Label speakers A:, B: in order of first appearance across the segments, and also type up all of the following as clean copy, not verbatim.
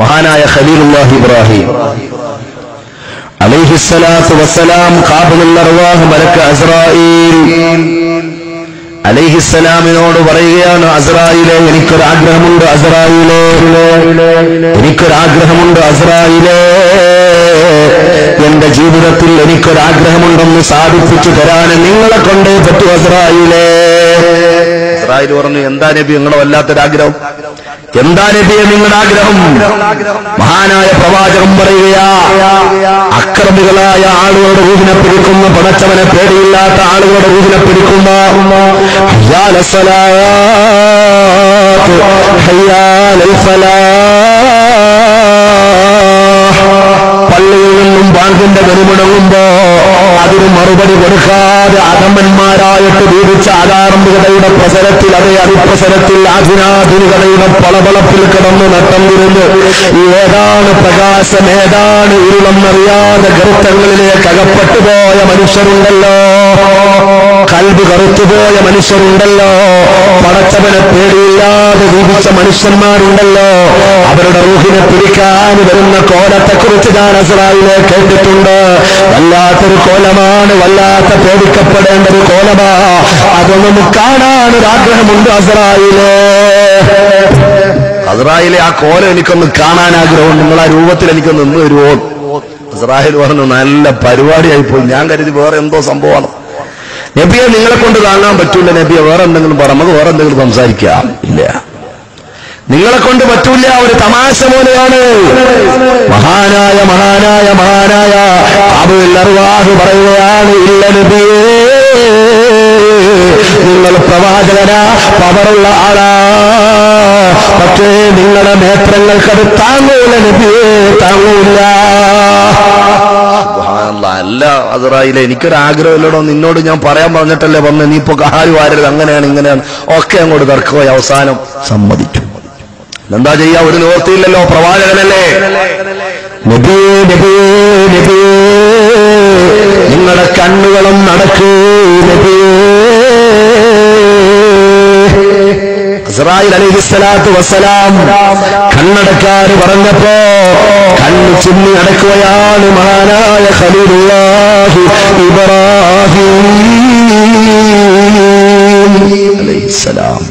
A: മഹാനായ ഖലീലുല്ലാഹി ഇബ്രാഹിം അലൈഹിസ്സലാത്തു വസ്സലാം ഖാബിലുൽ അർവാഹ് മലക്ക് അസ്റായീൽ അലൈഹിസ്സലാമിനോട് പറയുകയാണ്, അസ്റായീലേ, എനിക്കൊരാഗ്രഹമുണ്ട് അസ്റായീലേ, എനിക്കൊരാഗ്രഹമുണ്ട് അസ്റായീലേ, എന്റെ ജീവിതത്തിൽ എനിക്കൊരാഗ്രഹമുണ്ടെന്ന് സാധിപ്പിച്ചു തരാൻ നിങ്ങളെ കൊണ്ടേ പറ്റൂ അസ്റായീലേ. അസ്റായീൽ പറഞ്ഞു, എന്താ നബി നിങ്ങളുടെ വല്ലാത്തൊരാഗ്രഹം? എന്താ നബിയെ നിങ്ങളുടെ ആഗ്രഹം? മഹാനായ പ്രവാചകൻ പറയുകയാ, അക്രമികളായ ആളുകളുടെ റൂഹിനെ പിടിക്കുന്ന, പടച്ചവനെ പേടിയില്ലാത്ത ആളുകളുടെ റൂഹിനെ പിടിക്കുന്ന ഹയ്യാലൽ സ്വലാത്ത് ഹയ്യാലൽ ഫലാഹ്, പള്ളിയിൽ നിന്നും ബാങ്കിന്റെ വെറുമുടങ്ങുമ്പോ അതിന് മറുപടി കൊടുക്കാതെ അധമന്മാരായിട്ട് ജീവിച്ച ആധാരംബികതയുടെ പ്രസരത്തിൽ, അതേ അതിപ്രസരത്തിൽ ആധുനാധുനികതയുടെ പളപളപ്പിൽ കിടന്ന് നട്ടം തിരിഞ്ഞ് ഏതാണ് പ്രകാശം ഏതാണ് ഇരുളെന്നറിയാതെ ഗർത്തങ്ങളിലേക്ക് അകപ്പെട്ടുപോയ മനുഷ്യരുണ്ടല്ലോ, കൽബ് കറുത്തുപോയ മനുഷ്യരുണ്ടല്ലോ, പടച്ചവനെ പേടിയില്ലാതെ ജീവിച്ച മനുഷ്യന്മാരുണ്ടല്ലോ, അവരുടെ റൂഹിനെ പിടിക്കാൻ വരുന്ന കോലത്തെക്കുറിച്ച് ഞാൻ അസ്റായീലെ കേട്ടിട്ടുണ്ട്. വല്ലാത്തൊരു കോലമാണ്, വല്ലാത്ത പേടിക്കപ്പെടേണ്ട ഒരു കോലമാ. അതൊന്നും കാണാൻ ഒരാഗ്രഹമുണ്ട് അസ്റായീലെ. അസ്റായീലെ, ആ കോലം എനിക്കൊന്ന് കാണാൻ ആഗ്രഹമുണ്ട്, നിങ്ങൾ ആ രൂപത്തിൽ എനിക്കൊന്ന് നിന്ന് വരുമോ? അസ്റായീൽ പറഞ്ഞു, നല്ല പരിപാടിയായിപ്പോയി, ഞാൻ കരുതി വേറെ എന്തോ സംഭവമാണ്. നബിയെ നിങ്ങളെ കൊണ്ട് താങ്ങാൻ പറ്റൂല നബിയെ, വേറെ എന്തെങ്കിലും പറ, നമുക്ക് വേറെ എന്തെങ്കിലും സംസാരിക്കാം. ഇല്ല, നിങ്ങളെ കൊണ്ട് പറ്റൂല, ഒരു തമാശ പോലെയാണ്. മഹാനായ മഹാനായ മഹാനായ ഖാബിലുൽ അർവാഹ് പറയുകയാണ്, ഇല്ല നബിയേ, നിങ്ങൾ പ്രവാചകനാ, പവറുള്ള ആളാ, പക്ഷേ നിങ്ങളുടെ നേത്രങ്ങൾക്കത് താങ്ങൂല നബിയേ, താങ്ങൂല. അല്ല അസ്റായീലെ, എനിക്കൊരാഗ്രഹമില്ലടോ, നിന്നോട് ഞാൻ പറയാൻ പറഞ്ഞിട്ടല്ലേ പറഞ്ഞ, നീ ഇപ്പൊ കാല് വാരരുത്, അങ്ങനെയാണ് ഇങ്ങനെയാണ് ഒക്കെ അങ്ങോട്ട് തർക്കമായി അവസാനം സമ്മതിച്ചു. എന്താ ചെയ്യാ, ഒരു നിവൃത്തിയില്ലല്ലോ, പ്രവാചകനല്ലേ. നബിയേ നബിയേ നബിയേ, നിങ്ങളുടെ കണ്ണുകളും നടക്കൂ നബിയേ. അസ്റായീൽ അലൈഹിസ്സലാത്തു വസ്സലാം കണ്ണടക്കാറ് പറഞ്ഞപ്പോ കണ്ണ് ചിമ്മി അടക്കുകയാണ് മഹാനായ ഖലീലുല്ലാഹി ഇബ്രാഹിം അലൈഹിസ്സലാം.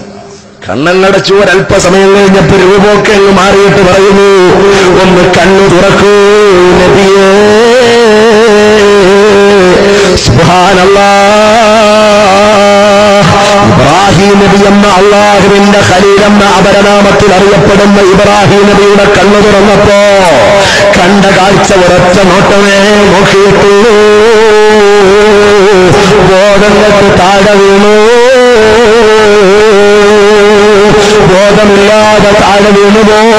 A: കണ്ണടച്ചു. ഒരല്പസമയം കഴിഞ്ഞപ്പോ രൂപമൊക്കെ അങ്ങ് മാറിയിട്ട് പറയുന്നു, ഒന്ന് കണ്ണു തുറക്കൂ നബിയേ. സുബ്ഹാനല്ലാഹ്, ഇബ്രാഹിം നബി എന്ന അല്ലാഹുവിന്റെ ഖലീൽ എന്ന അപരനാമത്തിൽ അറിയപ്പെടുന്ന ഇബ്രാഹിം നബിയുടെ കണ്ണു തുറന്നപ്പോ കണ്ട കാഴ്ച ഒരൊറ്റ നോട്ടമേ നോക്കിയിട്ടുള്ളൂ. ബോധങ്ങൾക്ക് താഴെ വീണു, ബോധമില്ലാതെ താഴെ വീണുപോയി.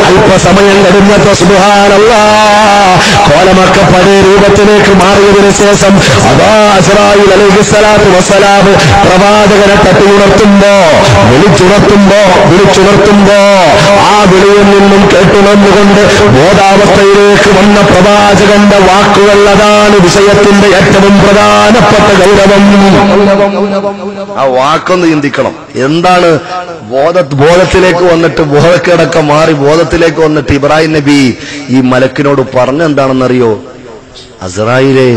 A: അല്പസമയം കഴിഞ്ഞപ്പോ സുബ്ഹാനല്ലാഹ്, കോലമൊക്കെ പഴയ രൂപത്തിലേക്ക് മാറിയതിനു ശേഷം അതാ അസ്റായീൽ അലൈഹിസ്സലാത്തു വസ്സലാം പ്രവാചകനെ തട്ടിയുണർത്തുമ്പോ വിളിച്ചുണർത്തുമ്പോ ആ വിളിയിൽ നിന്നും കേട്ടുണർന്നുകൊണ്ട് ബോധാവസ്ഥയിലേക്ക് വന്ന പ്രവാചകന്റെ വാക്കുകൾ, അതാണ് വിഷയത്തിന്റെ ഏറ്റവും പ്രധാനപ്പെട്ട ഗൗരവം. ആ വാക്കൊന്ന് ചിന്തിക്കണം. എന്താണ് ബോധത്തിലേക്ക് വന്നിട്ട്, ബോധക്കേടൊക്കെ മാറി ബോധത്തിലേക്ക് വന്നിട്ട് ഇബ്രാഹിം നബി ഈ മലക്കിനോട് പറഞ്ഞെന്താണെന്നറിയോ? അസ്റായീലേ,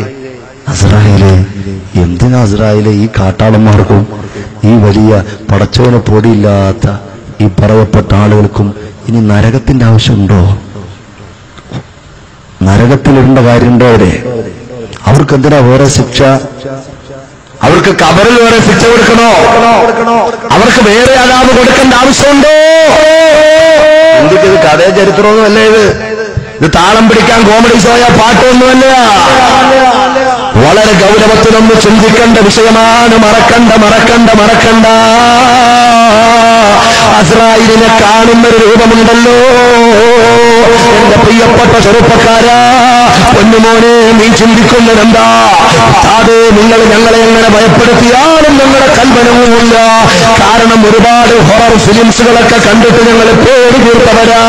A: അസ്റായീലേ, എന്തിനാ അസ്റായീലേ ഈ കാട്ടാളന്മാർക്കും ഈ വലിയ പടച്ചവനെ പൊടിയില്ലാത്ത ഈ പറയപ്പെട്ട ആളുകൾക്കും ഇനി നരകത്തിന്റെ ആവശ്യമുണ്ടോ? നരകത്തിലിടേണ്ട കാര്യമുണ്ടോ? അവർക്ക് എന്തിനാ വേറെ ശിക്ഷ? അവർക്ക് ഖബറിൽ വേറെ ശിക്ഷ കൊടുക്കണോ? അവർക്ക് വേറെ അദാബ് കൊടുക്കേണ്ട ആവശ്യമുണ്ടോ? എന്തൊക്കെ കഥയും ചരിത്രമൊന്നുമല്ല ഇത് താളം പിടിക്കാൻ കോമഡി ഷോയ പാട്ടൊന്നുമല്ല. വളരെ ഗൗരവത്തിലൊന്ന് ചിന്തിക്കേണ്ട വിഷയമാണ്. മറക്കണ്ട. അസ്റായീലിനെ കാണുന്നൊരു രൂപമുണ്ടല്ലോ എന്റെ പ്രിയപ്പെട്ട ചെറുപ്പക്കാരാ, പൊന്നുമോനെ, നീ ചിന്തിക്കുന്നതെന്താ? അതെ, നിങ്ങൾ ഞങ്ങളെ എങ്ങനെ ഭയപ്പെടുത്തിയാലും ഞങ്ങളുടെ കൽപ്പനവുമില്ല. കാരണം ഒരുപാട് ഹൊറർ ഫിലിംസുകളൊക്കെ കണ്ടിട്ട് ഞങ്ങൾ പേടി തീർത്തവരാ.